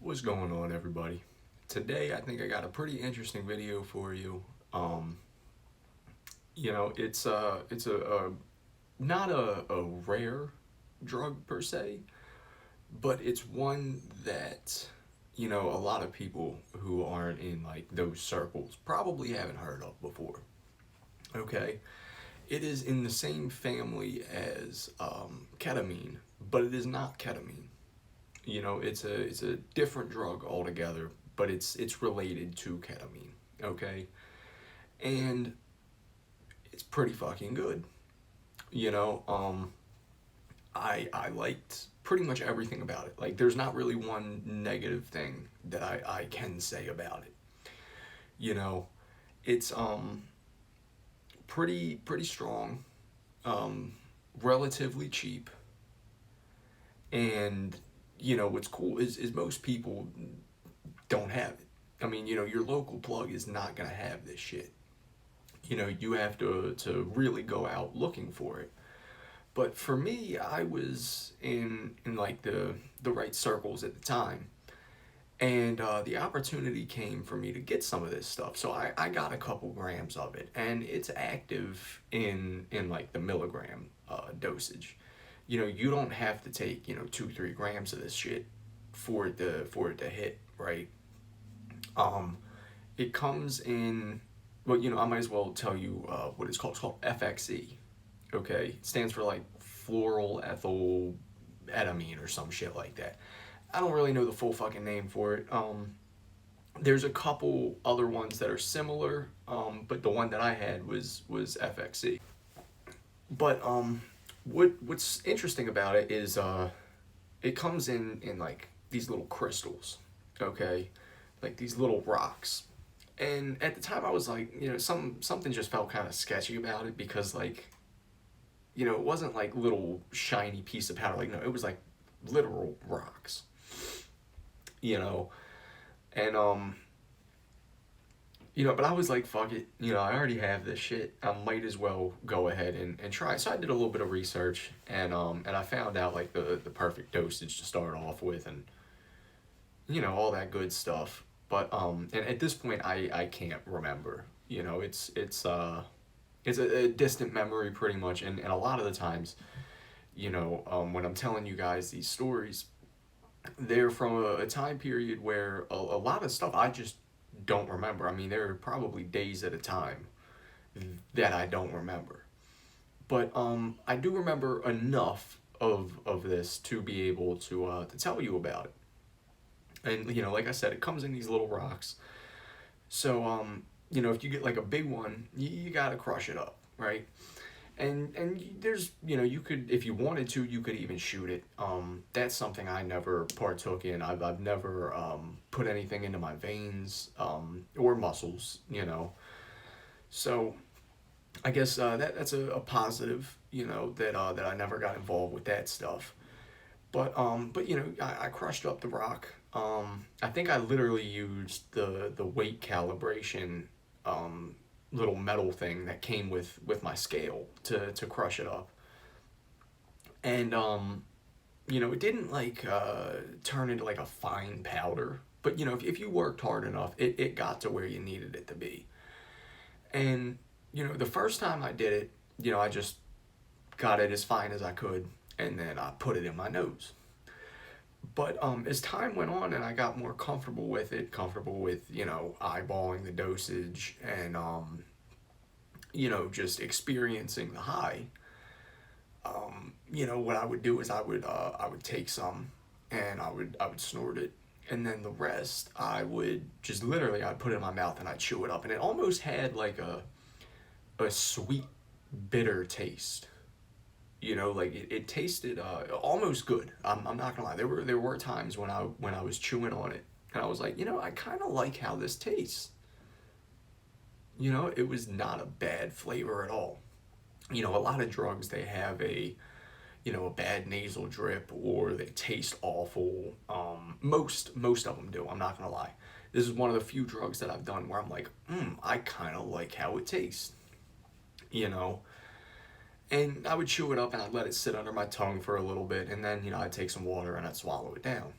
What's going on, everybody? Today I think I got a pretty interesting video for you. It's not a rare drug per se, but it's one that a lot of people who aren't in like those circles probably haven't heard of before. Okay, it is in the same family as ketamine, but it is not ketamine. It's a different drug altogether, but it's related to ketamine. Okay, and it's pretty fucking good. You know, um, I liked pretty much everything about it. Like, there's not really one negative thing that I can say about it. You know, it's pretty strong, um, relatively cheap, and what's cool is most people don't have it. I mean, your local plug is not gonna have this shit. You have to really go out looking for it. But for me, I was in like the right circles at the time, and the opportunity came for me to get some of this stuff. So I got a couple grams of it, and it's active in like the milligram dosage. You don't have to take 2-3 grams of this shit for it to hit, right. um it comes in, well, I might as well tell you what it's called. It's called FXE. Okay, it stands for like floral ethyl etamine or some shit like that. I don't really know the full fucking name for it. There's a couple other ones that are similar, but the one that I had was FXE. But what's interesting about it is it comes in like these little crystals, okay, like these little rocks. And at the time, I was like, something just felt kind of sketchy about it because, like, it wasn't like little shiny piece of powder. Like, no, it was like literal rocks. You know, and but I was like, fuck it. I already have this shit. I might as well go ahead and try. So I did a little bit of research, and I found out like the perfect dosage to start off with, and all that good stuff. But and at this point, I can't remember. It's a distant memory pretty much, and a lot of the times, when I'm telling you guys these stories, they're from a time period where a lot of stuff I just don't remember. I mean, there are probably days at a time that I don't remember. But I do remember enough of this to be able to tell you about it. And like I said, it comes in these little rocks. So if you get like a big one, you gotta crush it up, right? And there's you could, if you wanted to, you could even shoot it. That's something I never partook in. I've never put anything into my veins or muscles. So I guess that's a positive. That I never got involved with that stuff. But I crushed up the rock. I think I literally used the weight calibration little metal thing that came with my scale to crush it up. And it didn't like turn into like a fine powder, but if you worked hard enough, it got to where you needed it to be. And the first time I did it, I just got it as fine as I could, and then I put it in my nose. But as time went on and I got more comfortable with it, comfortable with eyeballing the dosage, and just experiencing the high, what I would do is I would take some, and I would snort it, and then the rest I would just literally, I'd put it in my mouth and I'd chew it up, and it almost had like a sweet bitter taste. Like it tasted almost good. I'm not gonna lie. There were times when I was chewing on it, and I was like, I kind of like how this tastes. It was not a bad flavor at all. A lot of drugs, they have a bad nasal drip, or they taste awful. Most of them do. I'm not gonna lie. This is one of the few drugs that I've done where I'm like, I kind of like how it tastes. You know, and I would chew it up and I'd let it sit under my tongue for a little bit, and then I'd take some water and I'd swallow it down.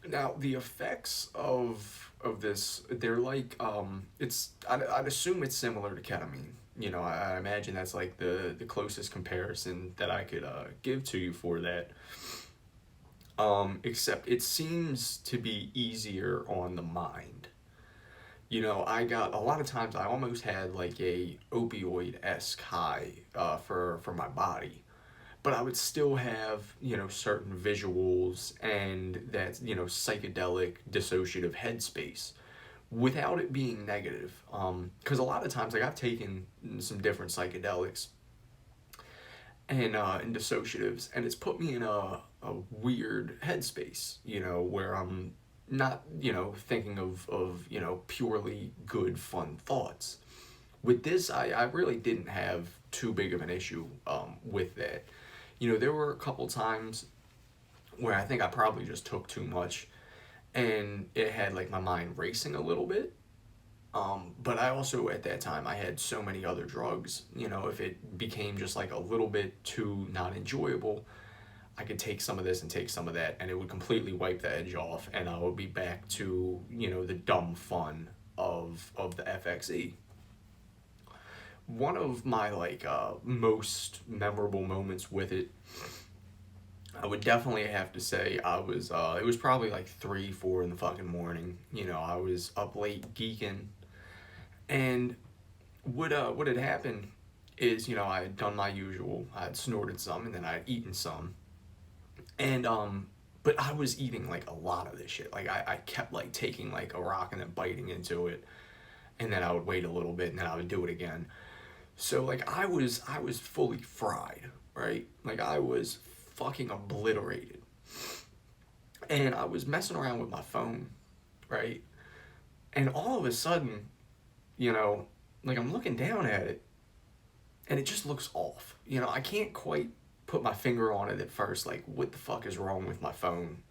Now the effects of this, they're like I'd assume it's similar to ketamine. I imagine that's like the closest comparison that I could give to you for that. Except it seems to be easier on the mind. I got a lot of times I almost had like a opioid-esque high for my body, but I would still have, certain visuals and that, psychedelic dissociative headspace without it being negative. Because a lot of times, like, I've taken some different psychedelics and dissociatives, and it's put me in a weird headspace, where I'm not, thinking of purely good, fun thoughts. With this, I really didn't have too big of an issue with that. There were a couple times where I think I probably just took too much and it had like my mind racing a little bit. But I also, at that time, I had so many other drugs. If it became just like a little bit too not enjoyable, I could take some of this and take some of that, and it would completely wipe the edge off, and I would be back to, the dumb fun of the FXE. One of my like most memorable moments with it, I would definitely have to say I was it was probably like 3, 4 in the fucking morning. I was up late geeking, and what had happened is, I had done my usual. I had snorted some and then I had eaten some. And but I was eating like a lot of this shit. Like I kept like taking like a rock and then biting into it, and then I would wait a little bit and then I would do it again. So like I was fully fried, right? Like I was fucking obliterated. And I was messing around with my phone, right? And all of a sudden, like I'm looking down at it and it just looks off. I can't quite put my finger on it at first, like what the fuck is wrong with my phone?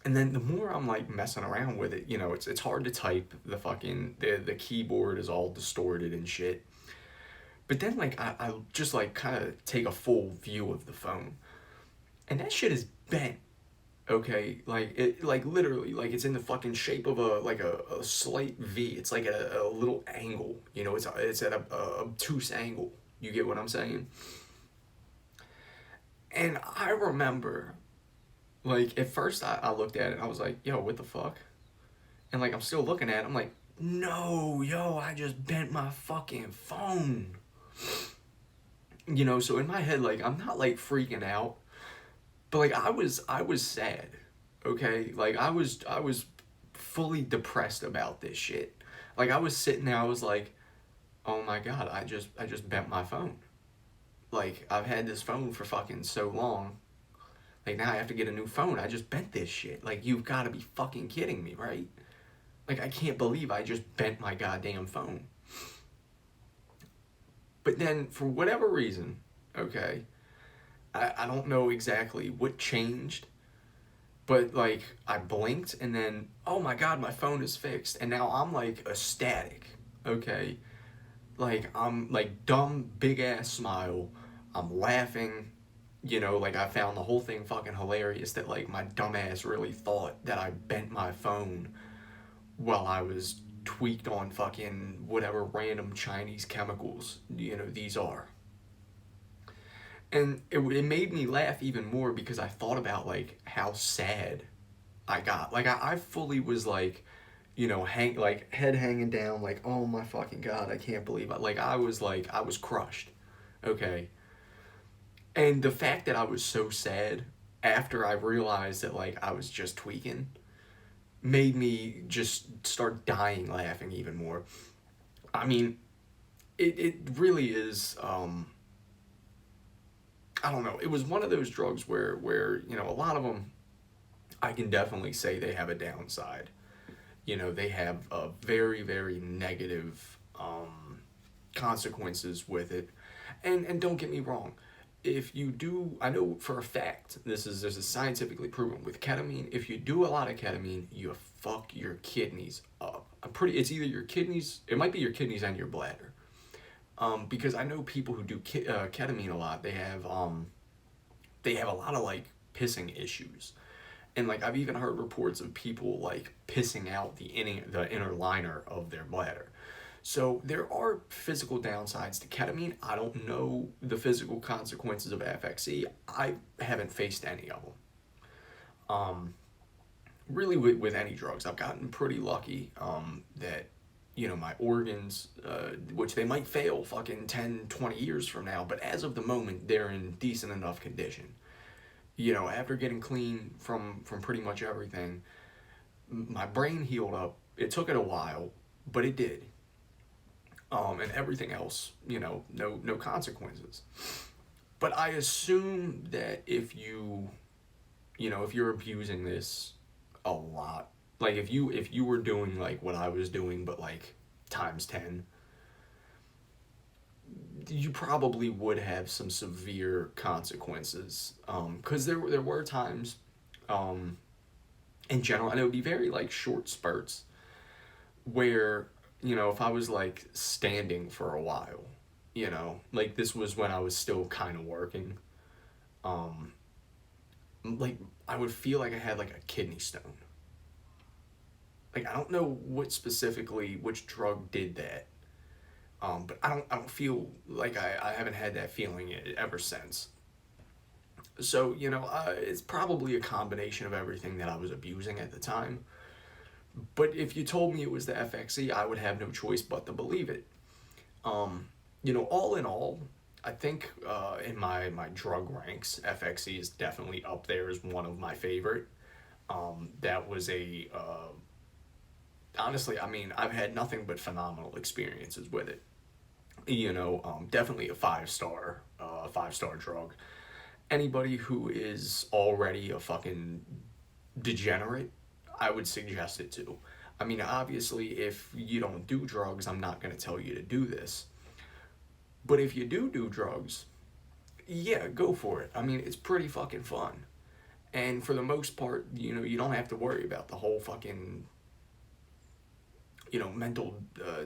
And then the more I'm like messing around with it, it's hard to type. The keyboard is all distorted and shit. But then like I just like kind of take a full view of the phone, and that shit is bent. Okay, like it, like literally, like it's in the fucking shape of a slight V. It's like a little angle. It's at a obtuse angle. You get what I'm saying? And I remember, like at first I looked at it and I was like, yo, what the fuck? And like I'm still looking at it. I'm like, no, yo, I just bent my fucking phone. So in my head, like I'm not like freaking out, but like I was sad. Okay, like I was fully depressed about this shit. Like I was sitting there, I was like, oh my god, I just bent my phone. Like I've had this phone for fucking so long. Like now I have to get a new phone. I just bent this shit. Like you've got to be fucking kidding me, right? Like I can't believe I just bent my goddamn phone. But then for whatever reason, okay, I don't know exactly what changed, but like I blinked and then, oh my god, my phone is fixed. And now I'm like ecstatic, okay? Like I'm like dumb big ass smile. I'm laughing, like I found the whole thing fucking hilarious that like my dumb ass really thought that I bent my phone while I was tweaked on fucking whatever random Chinese chemicals, these are. And it made me laugh even more because I thought about like how sad I got. Like I fully was like head hanging down, like, oh my fucking god, I can't believe it. Like I was crushed. Okay. And the fact that I was so sad after I realized that like I was just tweaking made me just start dying laughing even more. I mean, it really is I don't know. It was one of those drugs where a lot of them I can definitely say they have a downside. They have a very very negative consequences with it. And don't get me wrong, if you do, I know for a fact this is scientifically proven with ketamine. If you do a lot of ketamine, you fuck your kidneys up. It's either your kidneys, it might be your kidneys and your bladder. Because I know people who do ketamine a lot, they have a lot of like pissing issues, And like I've even heard reports of people like pissing out the inner liner of their bladder. So there are physical downsides to ketamine. I don't know the physical consequences of FXE. I haven't faced any of them. Really with any drugs, I've gotten pretty lucky that, you know, my organs, which they might fail fucking 10, 20 years from now, but as of the moment, they're in decent enough condition. You know, after getting clean from pretty much everything, my brain healed up. It took it a while, but it did. And everything else, you know, no consequences. But I assume that if you're abusing this a lot, like if you were doing like what I was doing, but like times 10, you probably would have some severe consequences. Because there were times, in general, and it would be very like short spurts, where, you know, if I was like standing for a while, you know, like this was when I was still kind of working, like I would feel like I had like a kidney stone. Like I don't know which drug did that. But I don't feel like I haven't had that feeling ever since. So, you know, it's probably a combination of everything that I was abusing at the time. But if you told me it was the FXE, I would have no choice but to believe it. You know, all in all, I think in my drug ranks, FXE is definitely up there as one of my favorite. That was honestly, I mean, I've had nothing but phenomenal experiences with it. You know, definitely a 5-star drug. Anybody who is already a fucking degenerate, I would suggest it to. I mean, obviously, if you don't do drugs, I'm not going to tell you to do this. But if you do drugs, yeah, go for it. I mean, it's pretty fucking fun. And for the most part, you know, you don't have to worry about the whole fucking, you know, mental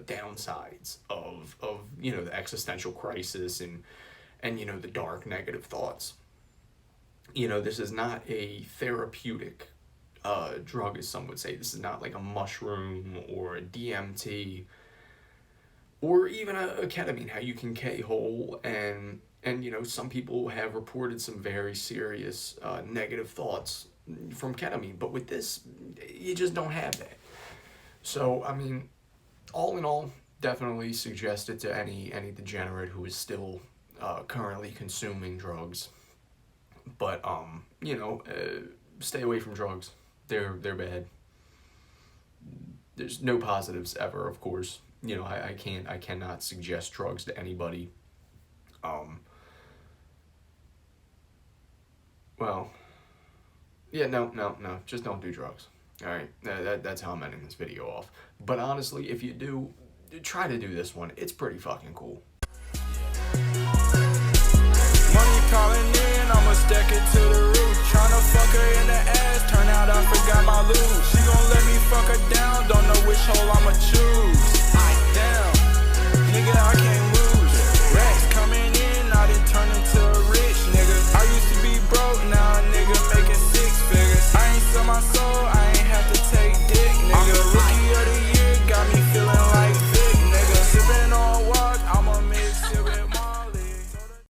downsides of you know, the existential crisis and you know, the dark negative thoughts. You know, this is not a therapeutic drug, as some would say. This is not like a mushroom or a DMT or even a ketamine, how you can K-hole, and you know, some people have reported some very serious negative thoughts from ketamine, but with this, you just don't have that. So, I mean, all in all, definitely suggest it to any degenerate who is still currently consuming drugs. But, you know, stay away from drugs. They're bad. There's no positives ever, of course. You know, I cannot suggest drugs to anybody. Well, yeah, no, just don't do drugs. Alright, that's how I'm ending this video off. But honestly, if you do, try to do this one. It's pretty fucking cool. Money calling in, I'ma stack it to the roof. Tryna fuck her in the ass, turn out I forgot my loot. She gon' let me fuck her down, don't know which hole I'ma choose.